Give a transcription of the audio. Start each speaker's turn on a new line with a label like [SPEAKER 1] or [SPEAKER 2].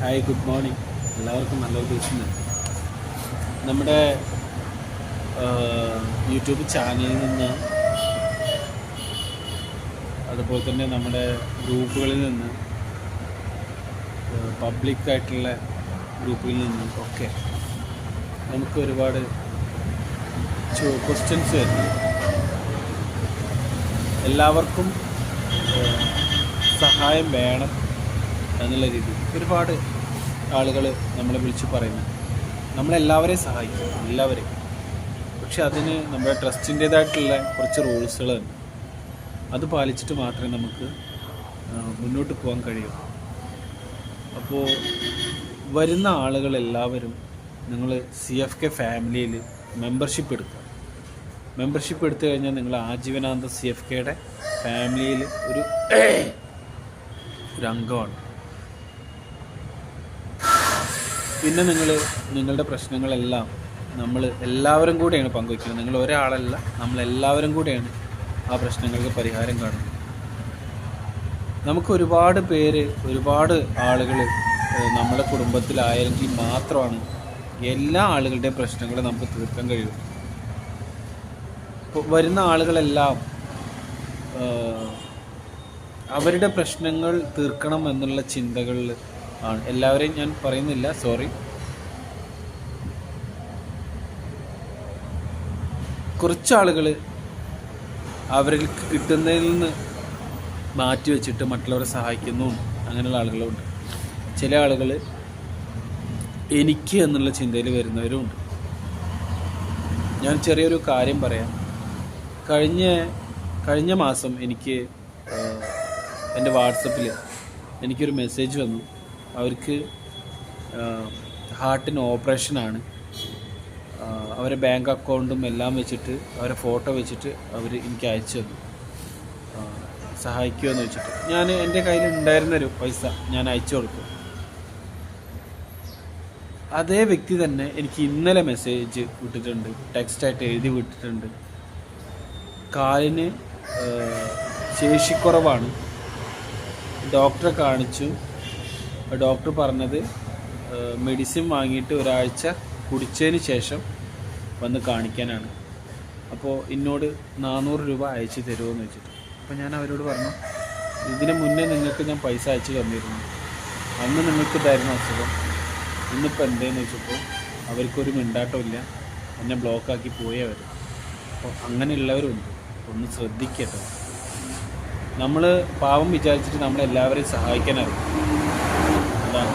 [SPEAKER 1] Hi, good morning. എല്ലാവർക്കും നല്ലൊരു ദിവസം തന്നെ. നമ്മുടെ യൂട്യൂബ് ചാനലിൽ നിന്ന്, അതുപോലെ തന്നെ നമ്മുടെ ഗ്രൂപ്പുകളിൽ നിന്ന്, പബ്ലിക്കായിട്ടുള്ള ഗ്രൂപ്പിൽ നിന്നും ഒക്കെ നമുക്ക് ഒരുപാട് ക്വസ്റ്റ്യൻസ് വരുന്നു. എല്ലാവർക്കും സഹായം വേണം എന്നുള്ള രീതിയിൽ ഒരുപാട് ആളുകൾ നമ്മളെ വിളിച്ച് പറയുന്നു. നമ്മളെല്ലാവരെയും സഹായിക്കും, എല്ലാവരെയും. പക്ഷെ അതിന് നമ്മുടെ ട്രസ്റ്റിൻ്റേതായിട്ടുള്ള കുറച്ച് റൂൾസുകളുണ്ട്. അത് പാലിച്ചിട്ട് മാത്രമേ നമുക്ക് മുന്നോട്ട് പോകാൻ കഴിയൂ. അപ്പോൾ വരുന്ന ആളുകളെല്ലാവരും നിങ്ങൾ CFK ഫാമിലിയിൽ മെമ്പർഷിപ്പ് എടുക്കുക. മെമ്പർഷിപ്പ് എടുത്തു കഴിഞ്ഞാൽ നിങ്ങൾ ആജീവനാന്ത CFKയുടെ ഫാമിലിയിൽ ഒരു അംഗമാണ്. പിന്നെ നിങ്ങളുടെ പ്രശ്നങ്ങളെല്ലാം നമ്മൾ എല്ലാവരും കൂടെയാണ് പങ്കുവയ്ക്കുന്നത്. നിങ്ങൾ ഒരാളല്ല, നമ്മളെല്ലാവരും കൂടെയാണ് ആ പ്രശ്നങ്ങൾക്ക് പരിഹാരം കാണുന്നത്. നമുക്ക് ഒരുപാട് ആളുകൾ നമ്മുടെ കുടുംബത്തിലായെങ്കിൽ മാത്രമാണ് എല്ലാ ആളുകളുടെയും പ്രശ്നങ്ങൾ നമുക്ക് തീർക്കാൻ കഴിയും. ഇപ്പോൾ വരുന്ന ആളുകളെല്ലാം അവരുടെ പ്രശ്നങ്ങൾ തീർക്കണം എന്നുള്ള ചിന്തകളിൽ ആണ്. എല്ലാവരെയും ഞാൻ പറയുന്നില്ല, സോറി. കുറച്ചാളുകൾ അവരിൽ കിട്ടുന്നതിൽ നിന്ന് മാറ്റി വെച്ചിട്ട് മറ്റുള്ളവരെ സഹായിക്കുന്നുമുണ്ട്. അങ്ങനെയുള്ള ആളുകളുണ്ട്. ചില ആളുകൾ എനിക്ക് എന്നുള്ള ചിന്തയിൽ വരുന്നവരുമുണ്ട്. ഞാൻ ചെറിയൊരു കാര്യം പറയാം. കഴിഞ്ഞ മാസം എനിക്ക് എൻ്റെ വാട്സപ്പിൽ എനിക്കൊരു മെസ്സേജ് വന്നു. അവർക്ക് ഹാർട്ടിന് ഓപ്പറേഷനാണ്. അവരെ ബാങ്ക് അക്കൗണ്ടും എല്ലാം വെച്ചിട്ട്, അവരെ ഫോട്ടോ വെച്ചിട്ട് അവർ എനിക്ക് അയച്ചു തന്നു, സഹായിക്കുമെന്ന് വെച്ചിട്ട്. ഞാൻ എൻ്റെ കയ്യിൽ ഉണ്ടായിരുന്നൊരു പൈസ ഞാൻ അയച്ചു കൊടുത്തു. അതേ വ്യക്തി തന്നെ എനിക്ക് ഇന്നലെ മെസ്സേജ് വിട്ടിട്ടുണ്ട്, ടെക്സ്റ്റായിട്ട് എഴുതി വിട്ടിട്ടുണ്ട്. കാലിന് ശേഷിക്കുറവാണ്, ഡോക്ടറെ കാണിച്ചു. ഡോക്ടർ പറഞ്ഞത് മെഡിസിൻ വാങ്ങിയിട്ട് ഒരാഴ്ച കുടിച്ചതിന് ശേഷം വന്ന് കാണിക്കാനാണ്. അപ്പോൾ എന്നോട് 400 രൂപ അയച്ചു തരുമോയെന്ന് വെച്ചിട്ട്. അപ്പോൾ ഞാൻ അവരോട് പറഞ്ഞു, ഇതിന് മുന്നേ നിങ്ങൾക്ക് ഞാൻ പൈസ അയച്ചു തന്നിരുന്നു, അന്ന് നിങ്ങൾക്ക് ഇതായിരുന്നു അസുഖം, ഇന്നിപ്പോൾ എന്തേന്ന് വെച്ചപ്പോൾ അവർക്കൊരു മിണ്ടാട്ടമില്ല, എന്നെ ബ്ലോക്കാക്കി പോയി അവർ. അപ്പോൾ അങ്ങനെയുള്ളവരുണ്ട്, ഒന്ന് ശ്രദ്ധിക്കട്ടെ. നമ്മൾ പാവം വിചാരിച്ചിട്ട് നമ്മളെല്ലാവരെയും സഹായിക്കാനറിയും.